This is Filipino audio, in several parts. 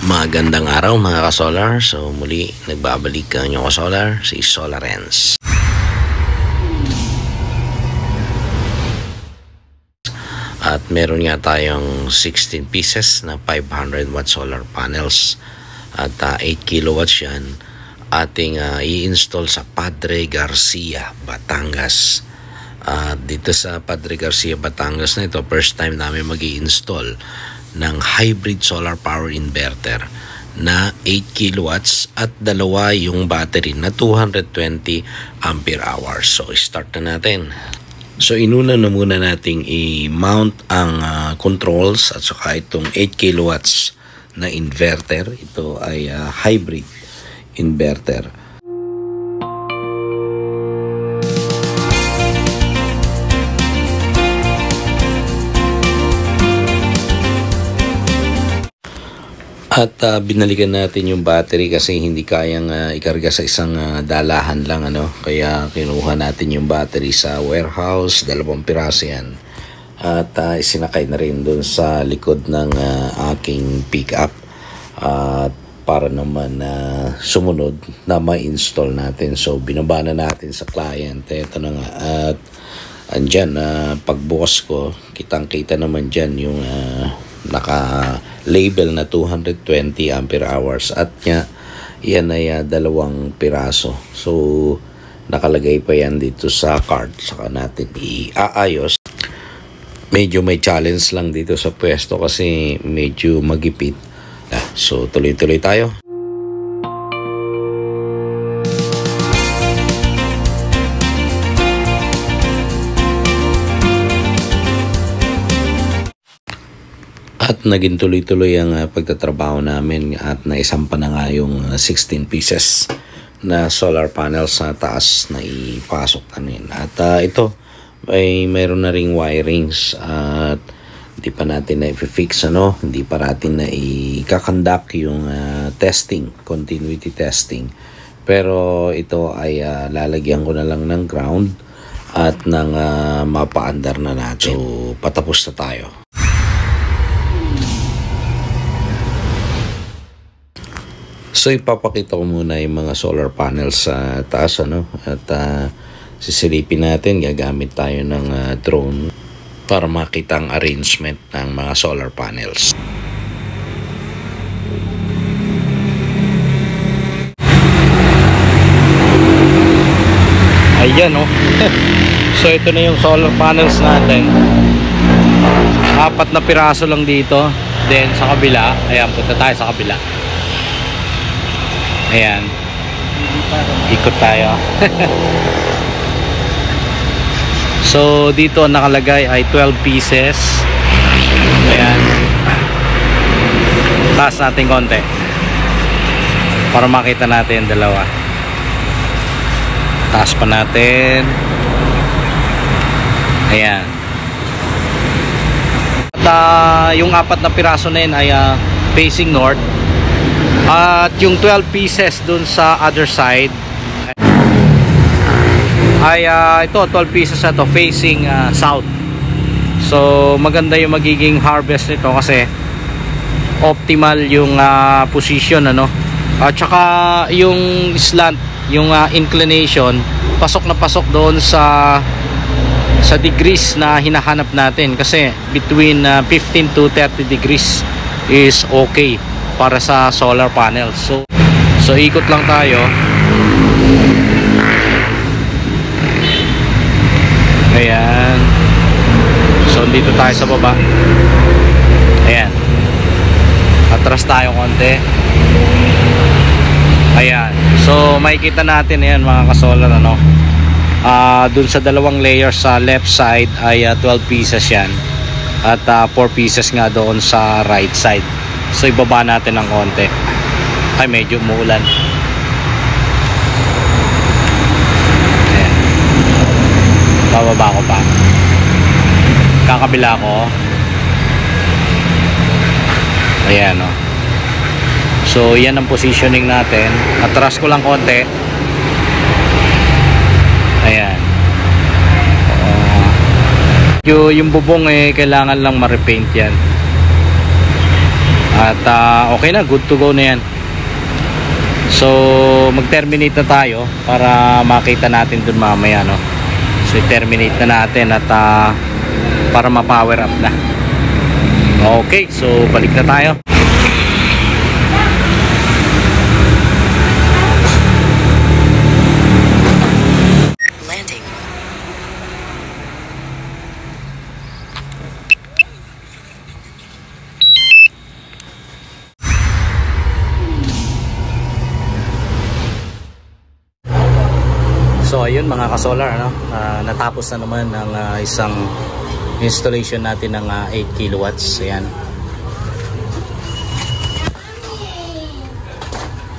Magandang araw mga ka-solar. So muli nagbabalik ang inyong ka-solar, si Solarens. At meron nga tayong 16 pieces na 500 watt solar panels at 8 kilowatts yan. Ating i-install sa Padre Garcia, Batangas. Dito sa Padre Garcia, Batangas na ito, first time namin mag-i-install ng hybrid solar power inverter na 8 kilowatts at dalawa yung battery na 220 ampere hours. So start na natin. So inuna na muna nating i-mount ang controls at saka itong 8 kilowatts na inverter. Ito ay hybrid inverter. At binalikan natin yung battery kasi hindi kayang ikarga sa isang dalahan lang, kaya kinuha natin yung battery sa warehouse, 2 piraso yan. At isinakay na rin dun sa likod ng aking pickup para naman sumunod na ma-install natin. So binaba na natin sa client. Ito na nga. At andyan, pagbukas ko, kitang-kita naman dyan yung naka-label na 220 ampere hours at yan ay 2 piraso. So nakalagay pa yan dito sa card, saka natin iaayos. Medyo may challenge lang dito sa pwesto kasi medyo magipit. So tuloy-tuloy tayo. At naging tuloy-tuloy ang pagtatrabaho namin at naisampa na nga yung 16 pieces na solar panels sa taas na ipasok namin. At ito ay mayroon na ring wirings at hindi pa natin na i-fix, hindi pa natin na i-conduct yung testing, continuity testing. Pero ito ay lalagyan ko na lang ng ground at ng mapaandar na natin. So patapos na tayo. So ipapakita ko muna yung mga solar panels sa taas, at sisilipin natin. Gagamit tayo ng drone para makita ang arrangement ng mga solar panels. Ayan, so ito na yung solar panels natin. 4 na piraso lang dito. Then sa kabila, ayan, punta tayo sa kabila. Ayan, ikot tayo. So dito nakalagay ay 12 pieces. Ayan, taas natin konti para makita natin 2. Taas pa natin. Ayan. At yung 4 na piraso na yun ay facing north. At yung 12 pieces dun sa other side ay ito 12 pieces na to facing south. So maganda yung magiging harvest nito kasi optimal yung position, at saka yung slant, yung inclination, pasok na pasok doon sa degrees na hinahanap natin kasi between 15 to 30 degrees is okay para sa solar panels. So ikot lang tayo. Ayan. So dito tayo sa baba. Ayan. Atras tayo konti. Ayan. So makikita natin ayan mga ka-solar, dun sa 2 layers sa left side ay 12 pieces yan. At 4 pieces nga doon sa right side. So ibaba natin ng konti. Ay, medyo umuulan. Ayan. Bababa ko pa. Kakabila ko. Ayan, So yan ang positioning natin. Atras ko lang konti. Ayan. Yung bubong kailangan lang ma-repaint yan. At okay na, good to go na yan. So mag-terminate na tayo para makita natin dun mamaya, no? So i-terminate na natin at para ma-power up na. Okay, so balik na tayo. So ayun mga ka-solar, ano? Natapos na naman ang isang installation natin ng 8 kilowatts. Ayan.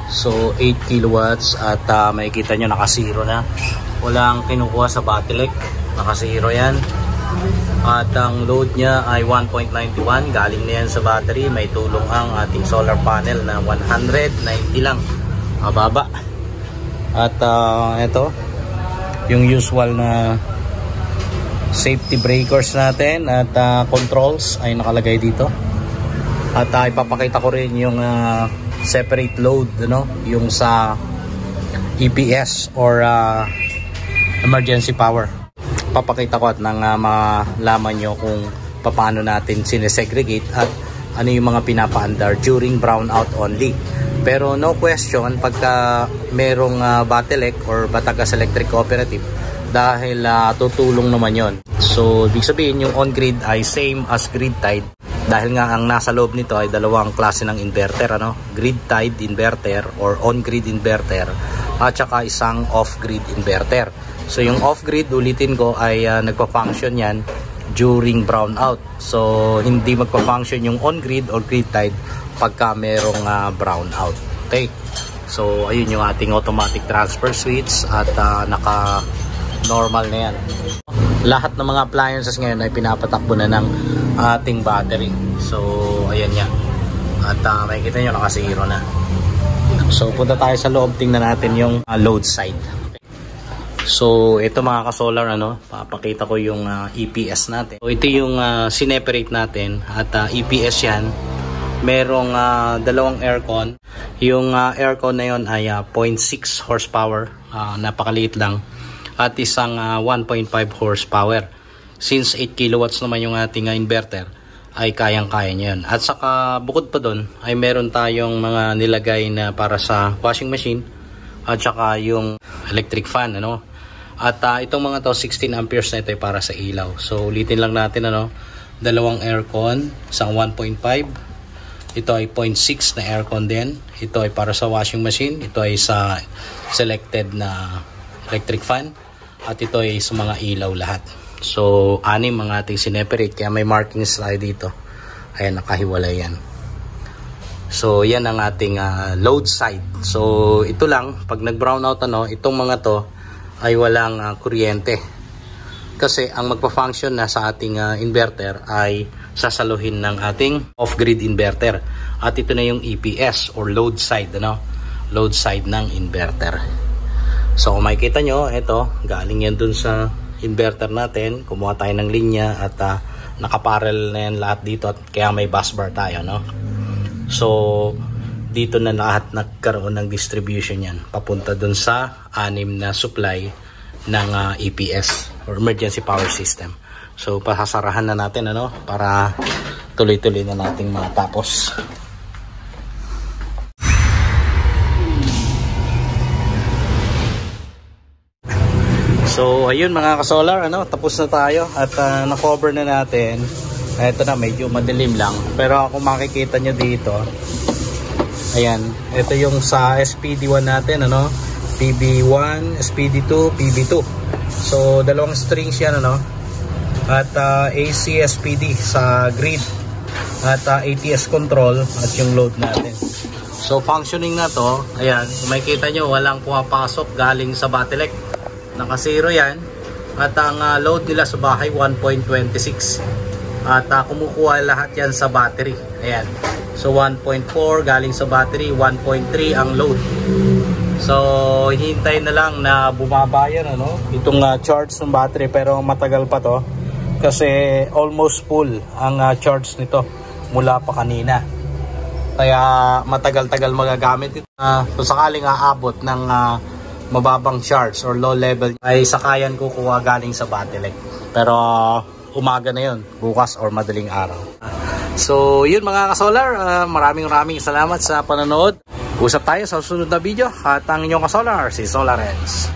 So 8 kilowatts at makikita nyo nakasiro na. Walang kinukuha sa Batelec. Nakasiro yan. At ang load niya ay 1.91. Galing na yan sa battery. May tulong ang ating solar panel na 190 lang. Mababa. At ito yung usual na safety breakers natin at controls ay nakalagay dito. At ipapakita ko rin yung separate load, ano, yung sa EPS or emergency power. Papakita ko at nang malaman nyo kung paano natin sinesegregate at ano yung mga pinapaandar during brownout only. Pero no question pagka merong Batelec or Batangas Electric Cooperative, dahil tutulong naman yon. So ibig sabihin yung on-grid ay same as grid-tied, dahil nga ang nasa loob nito ay dalawang klase ng inverter, ano? Grid-tied inverter or on-grid inverter at saka isang off-grid inverter. So yung off-grid, ulitin ko, ay nagpa-function yan during brownout. So hindi magpa-function yung on-grid or grid-tied pagka merong brownout. Okay, so ayun yung ating automatic transfer switch at naka normal na yan. Lahat ng mga appliances ngayon ay pinapatakbo na ng ating battery. So ayan yan. At makikita nyo nakasiro na. So punta tayo sa loob, tingnan natin yung load side. So ito mga ka-solar, ano, papakita ko yung EPS natin. So ito yung sineperate natin at EPS yan. Merong dalawang aircon. Yung aircon na yon ay 0.6 horsepower, napakaliit lang, at isang 1.5 horsepower. Since 8 kilowatts naman yung ating inverter, ay kayang-kaya niya yun. At saka bukod pa doon ay meron tayong mga nilagay na para sa washing machine at saka yung electric fan, ano. At itong mga to 16 amperes na ito ay para sa ilaw. So ulitin lang natin, ano, dalawang aircon, isang 1.5. Ito ay 0.6 na aircon din. Ito ay para sa washing machine. Ito ay sa selected na electric fan. At ito ay sa mga ilaw lahat. So, 6 mga ating sineperate. Kaya may markings tayo dito. Ayan, nakahiwalay yan. So, yan ang ating load side. So, ito lang. Pag nag-brownout, ano, itong mga to ay walang kuryente. Kasi ang magpa-function na sa ating inverter ay sasaluhin ng ating off-grid inverter. At ito na yung EPS or load side, ano? Load side ng inverter. So kung makikita nyo, ito, galing yan dun sa inverter natin. Kumuha tayo ng linya at nakaparel na yan lahat dito at kaya may bus bar tayo, no? So dito na lahat nagkaroon ng distribution yan. Papunta dun sa 6 na supply ng EPS or emergency power system. So pasasarahan na natin, ano, para tuloy-tuloy na nating matapos. So ayun mga ka-solar, ano, tapos na tayo at na-cover na natin. Ito na, medyo madilim lang, pero kung makikita nyo dito, ayan, ito yung sa SPD1 natin, ano, PB1, SPD2, PB2. So dalawang strings yan, ano, at AC SPD sa grid at ATS control at yung load natin. So functioning na to, ayan, kung makikita nyo, walang pumapasok galing sa Batelec. Naka-zero yan. At ang load nila sa bahay 1.26. At kumukuha lahat yan sa battery. Ayan. So 1.4 galing sa battery, 1.3 ang load. So hintay na lang na bumaba yan, ano, itong charge ng battery, pero matagal pa to kasi almost full ang charge nito mula pa kanina. Kaya matagal-tagal magagamit ito. Kung sakaling aabot ng mababang charge or low level ay sakayan kukuha galing sa Battelec. Pero umaga na yun, bukas or madaling araw. So yun mga kasolar, maraming salamat sa panonood. Usap tayo sa susunod na video at ang inyong kasolar, si Solarens.